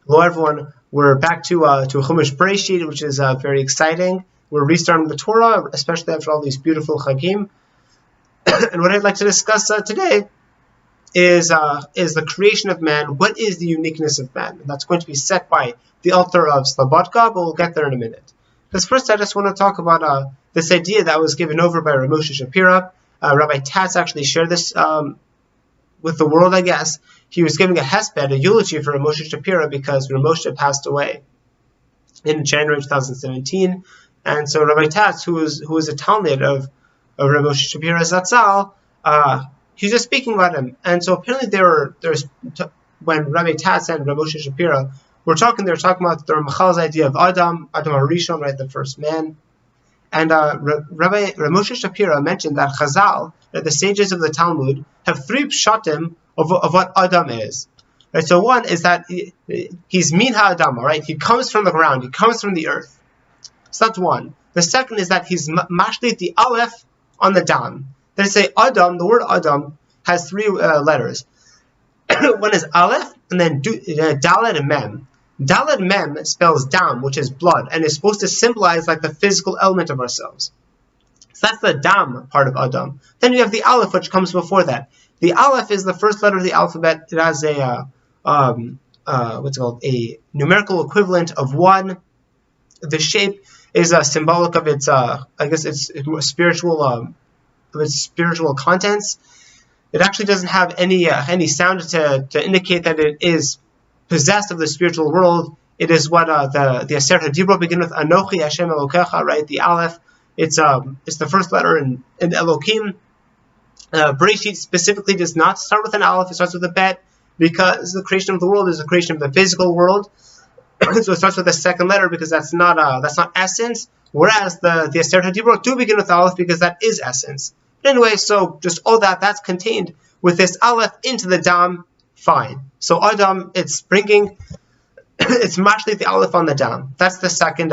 Hello everyone, we're back to a Chumash Bereshit, which is very exciting. We're restarting the Torah, especially after all these beautiful Chagim. And what I'd like to discuss today is the creation of man. What is the uniqueness of man? And that's going to be set by the Alter of Slabodka, but we'll get there in a minute. Because first I just want to talk about this idea that was given over by Moshe Shapira. Rabbi Tatz actually shared this with the world, I guess. He was giving a hesped, a eulogy for Moshe Shapira, because Moshe passed away in January 2017. And so Rabbi Tatz, who was a talmid of Moshe Shapira Zatzal, he was just speaking about him. And so apparently when Rabbi Tatz and Moshe Shapira were talking, they were talking about the Ramchal's idea of Adam HaRishon, right, the first man. And Moshe Shapira mentioned that Chazal, that the sages of the Talmud, have three pshatim of what Adam is. Right? So one is that he's min ha'adam, right? He comes from the ground, he comes from the earth. So that's one. The second is that he's mashlit the aleph on the dam. They say Adam, the word Adam, has three letters. One is aleph, and then daled and mem. Daled mem spells dam, which is blood, and is supposed to symbolize like the physical element of ourselves. So that's the dam part of Adam. Then you have the aleph, which comes before that. The aleph is the first letter of the alphabet. It has a a numerical equivalent of 1. The shape is symbolic of its spiritual contents. It actually doesn't have any sound to indicate that it is possessed of the spiritual world. It is what the Aseret HaDibro begin with, Anochi Hashem Elokecha, right? The aleph. It's the first letter in Elokim. Bereshit specifically does not start with an aleph; it starts with a bet, because the creation of the world is the creation of the physical world. So it starts with the second letter because that's not essence. Whereas the Aseret HaDibro do begin with aleph because that is essence. But anyway, so just all that's contained with this aleph into the dam. Fine. So Adam, it's mashlit the aleph on the dam. That's the second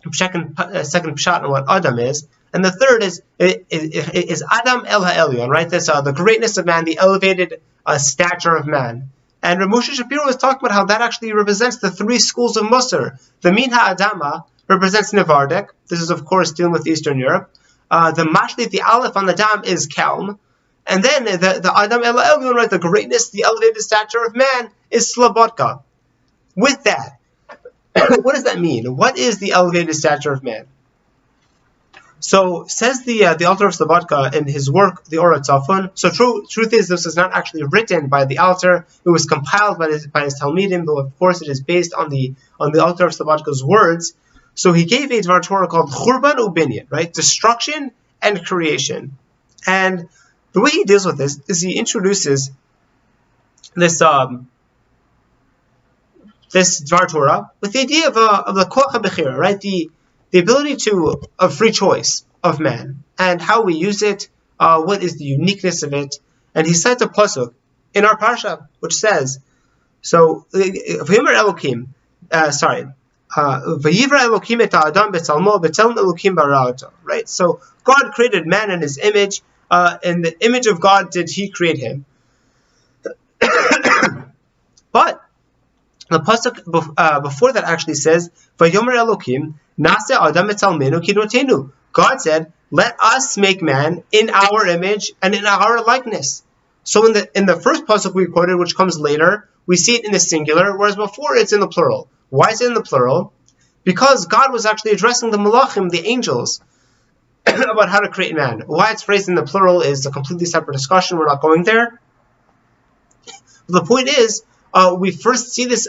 pshat on what Adam is. And the third is Adam El HaElyon, right? That's the greatness of man, the elevated stature of man. And Moshe Shapiro was talking about how that actually represents the three schools of Musar. The Min HaAdama represents Nevardek. This is, of course, dealing with Eastern Europe. The Mashlit, the Aleph on the Dam, is Kelm. And then the Adam El HaElyon, right? The greatness, the elevated stature of man, is Slabodka. With that, what does that mean? What is the elevated stature of man? So says the Alter of Slabodka in his work, the Ohr HaTzafun. So truth is, this is not actually written by the Alter. It was compiled by his Talmidim, though of course it is based on the Alter of Slabodka's words. So he gave a Dvar Torah called Churban Ubinyan, right? Destruction and creation. And the way he deals with this is he introduces this Dvar Torah with the idea of the Koach HaBechira, right? The ability of free choice of man, and how we use it, what is the uniqueness of it. And he cites a pasuk in our parsha which says, so V'yivra Elokim, V'yivra Elokim et ha'adam b'tzalmo b'tzelem Elokim bara'ato, right? So God created man in His image, in the image of God did He create him. But the pasuk before that actually says, "Vayomer Elokim nase adam etzalmenu kidotenu." God said, "Let us make man in our image and in our likeness." So in the first pasuk we quoted, which comes later, we see it in the singular, whereas before it's in the plural. Why is it in the plural? Because God was actually addressing the malachim, the angels, about how to create man. Why it's phrased in the plural is a completely separate discussion. We're not going there. But the point is, we first see this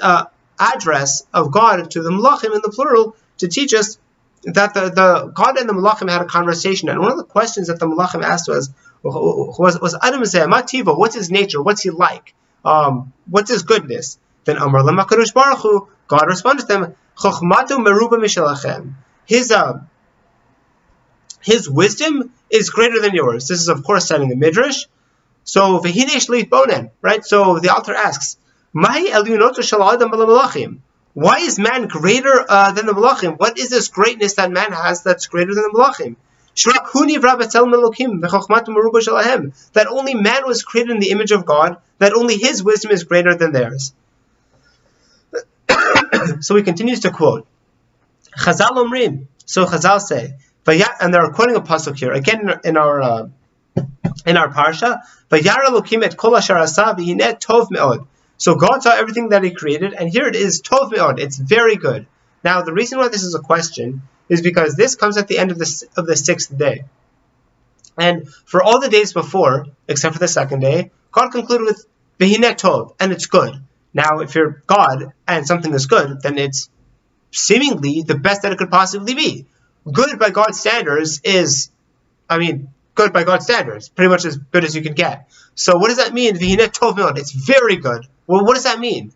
address of God to the Malachim in the plural to teach us that the God and the Malachim had a conversation. And one of the questions that the Malachim asked was Adam Mativa, what's his nature? What's he like? What's his goodness? Then Amar Lema Kadosh Baruch Hu, God responded to them, Chochmatu meruba mishalachem. His wisdom is greater than yours. This is, of course, citing the Midrash. So Vehine Shlit Bonen, right? So the Alter asks, why is man greater than the Malachim? What is this greatness that man has that's greater than the Malachim? That only man was created in the image of God, that only his wisdom is greater than theirs. So he continues to quote, Chazal omrim, so Chazal say, and they're quoting a pasuk here, again in our parsha, Vayar Elokim et kol asher asa v'hineh tov me'od. So God saw everything that he created, and here it is, tov me'od, it's very good. Now, the reason why this is a question is because this comes at the end of the sixth day. And for all the days before, except for the second day, God concluded with v'hineh tov, and it's good. Now, if you're God and something is good, then it's seemingly the best that it could possibly be. Good by God's standards is, good by God's standards, pretty much as good as you can get. So what does that mean? V'hineh tov me'od, it's very good. Well, what does that mean?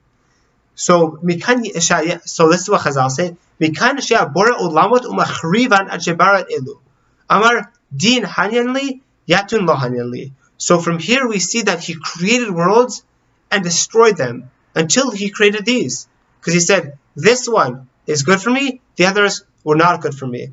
So this is what Chazal say. Mikan she'ah boreh olamot umachrivan ad shebarat elu. Amar din hanyanli yatun lo hanyanli. So from here we see that he created worlds and destroyed them until he created these. Because he said, this one is good for me, the others were not good for me.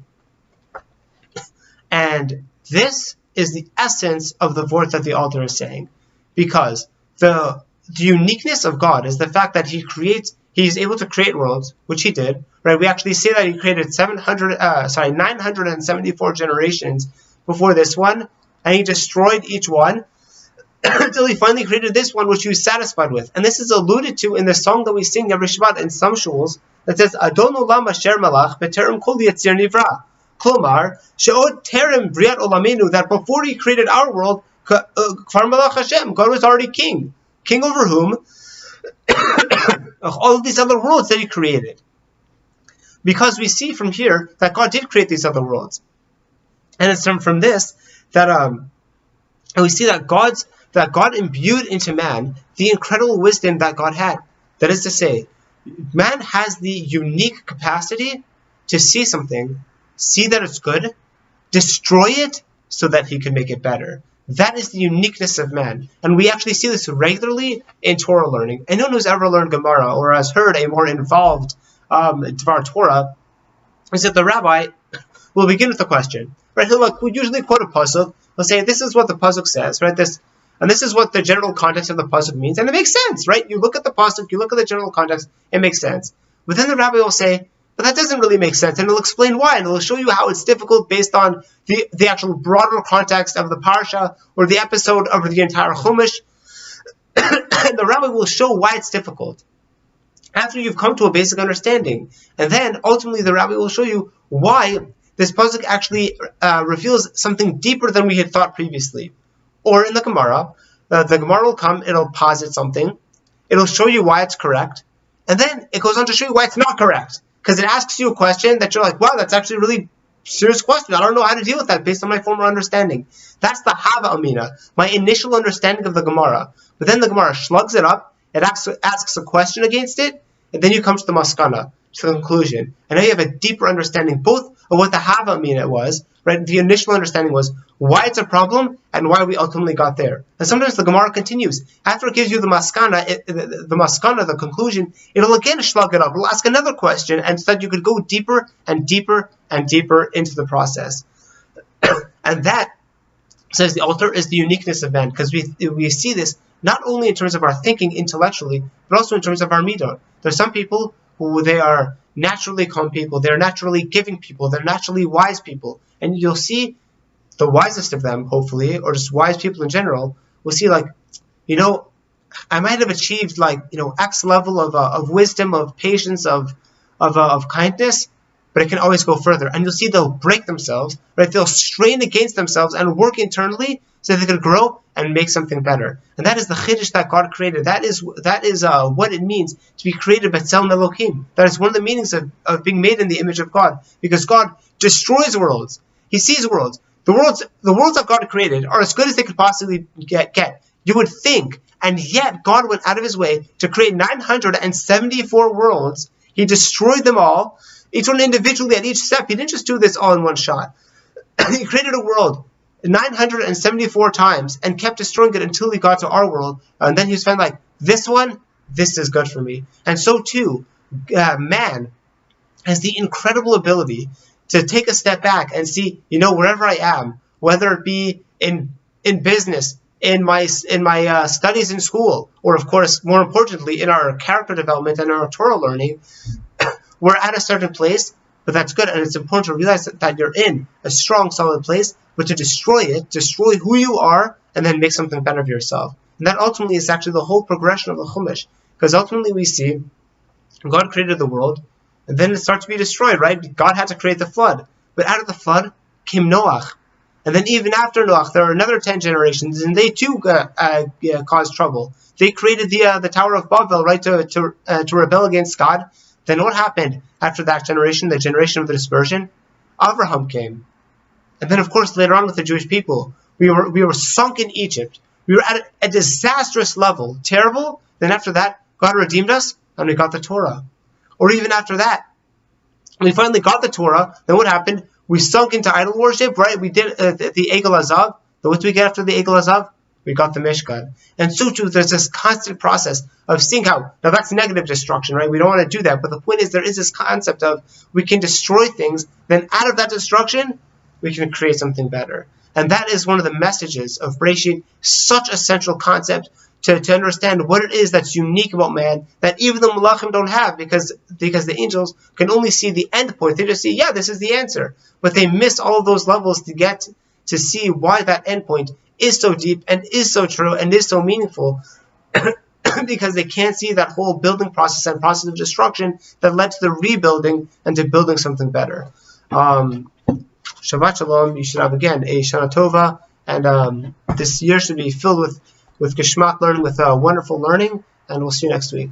And this is the essence of the word that the author is saying. Because the uniqueness of God is the fact that he's able to create worlds, which he did, right? We actually say that he created 974 generations before this one, and he destroyed each one until he finally created this one, which he was satisfied with. And this is alluded to in the song that we sing every Shabbat in some shuls that says, Adon olam asher malach b'terem kol yatzir nivra. Klomar, she'od terem briat olamenu, that before he created our world, kfar malach Hashem, God was already king. King over whom? All of these other worlds that he created. Because we see from here that God did create these other worlds. And it's from this that we see that God imbued into man the incredible wisdom that God had. That is to say, man has the unique capacity to see something, see that it's good, destroy it so that he can make it better. That is the uniqueness of man. And we actually see this regularly in Torah learning. Anyone who's ever learned Gemara or has heard a more involved Dvar Torah is that the rabbi will begin with a question. Right? He'll usually quote a pasuk. He'll say, this is what the pasuk says, right? This is what the general context of the pasuk means. And it makes sense, right? You look at the pasuk, you look at the general context, it makes sense. But then the rabbi will say, but that doesn't really make sense, and it'll explain why, and it'll show you how it's difficult based on the actual broader context of the parsha or the episode of the entire Chumash. And the rabbi will show why it's difficult after you've come to a basic understanding. And then, ultimately, the rabbi will show you why this pasuk actually reveals something deeper than we had thought previously. Or in the Gemara, the Gemara will come, it'll posit something, it'll show you why it's correct, and then it goes on to show you why it's not correct. Because it asks you a question that you're like, wow, that's actually a really serious question. I don't know how to deal with that based on my former understanding. That's the Hava Amina, my initial understanding of the Gemara. But then the Gemara slugs it up, it asks a question against it, and then you come to the Maskana, to the conclusion. And now you have a deeper understanding both of what the Hava Amina was, right? The initial understanding was why it's a problem and why we ultimately got there. And sometimes the Gemara continues. After it gives you the Maskana, the conclusion, it'll again slug it up. It'll ask another question, and so that you could go deeper and deeper and deeper into the process. And that, says the Alter, is the uniqueness of man, because we see this not only in terms of our thinking intellectually, but also in terms of our midah. There's some people who they are naturally calm people, they're naturally giving people, they're naturally wise people. And you'll see the wisest of them, hopefully, or just wise people in general, will see I might have achieved X level of wisdom, of patience, of kindness, but it can always go further. And you'll see they'll break themselves, right? They'll strain against themselves and work internally so they can grow and make something better. And that is the chiddush that God created. That is what it means to be created b'tzelem Elokim. That is one of the meanings of being made in the image of God, because God destroys worlds. He sees worlds. The worlds that God created are as good as they could possibly get. You would think, and yet God went out of his way to create 974 worlds. He destroyed them all, each one individually at each step. He didn't just do this all in one shot. He created a world 974 times and kept destroying it until he got to our world. And then he was found this one, this is good for me. And so too, man has the incredible ability to take a step back and see, wherever I am, whether it be in business, in my studies in school, or of course, more importantly, in our character development and our Torah learning, we're at a certain place, but that's good, and it's important to realize that you're in a strong, solid place, but to destroy who you are, and then make something better of yourself. And that ultimately is actually the whole progression of the Chumash, because ultimately we see God created the world, and then it starts to be destroyed, right? God had to create the flood, but out of the flood came Noach. And then even after Noach, there are another 10 generations, and they too caused trouble. They created the Tower of Babel, right, to rebel against God. Then what happened after that generation, the generation of the dispersion? Abraham came. And then, of course, later on with the Jewish people, we were sunk in Egypt. We were at a disastrous level, terrible. Then after that, God redeemed us, and we got the Torah. Or even after that, we finally got the Torah. Then what happened? We sunk into idol worship, right? We did the Egel Azav. Then what do we get after the Egel Azav? We got the Mishkan. And so too, there's this constant process of seeing how, now that's negative destruction, right? We don't want to do that. But the point is, there is this concept of we can destroy things, then out of that destruction, we can create something better. And that is one of the messages of Bereshit, such a central concept to understand what it is that's unique about man, that even the Malachim don't have, because the angels can only see the end point. They just see, yeah, this is the answer. But they miss all of those levels to get to see why that end point is so deep and is so true and is so meaningful, because they can't see that whole building process and process of destruction that led to the rebuilding and to building something better. Shabbat Shalom. You should have, again, a Shana Tova, and this year should be filled with Geshmak learning, with wonderful learning, and we'll see you next week.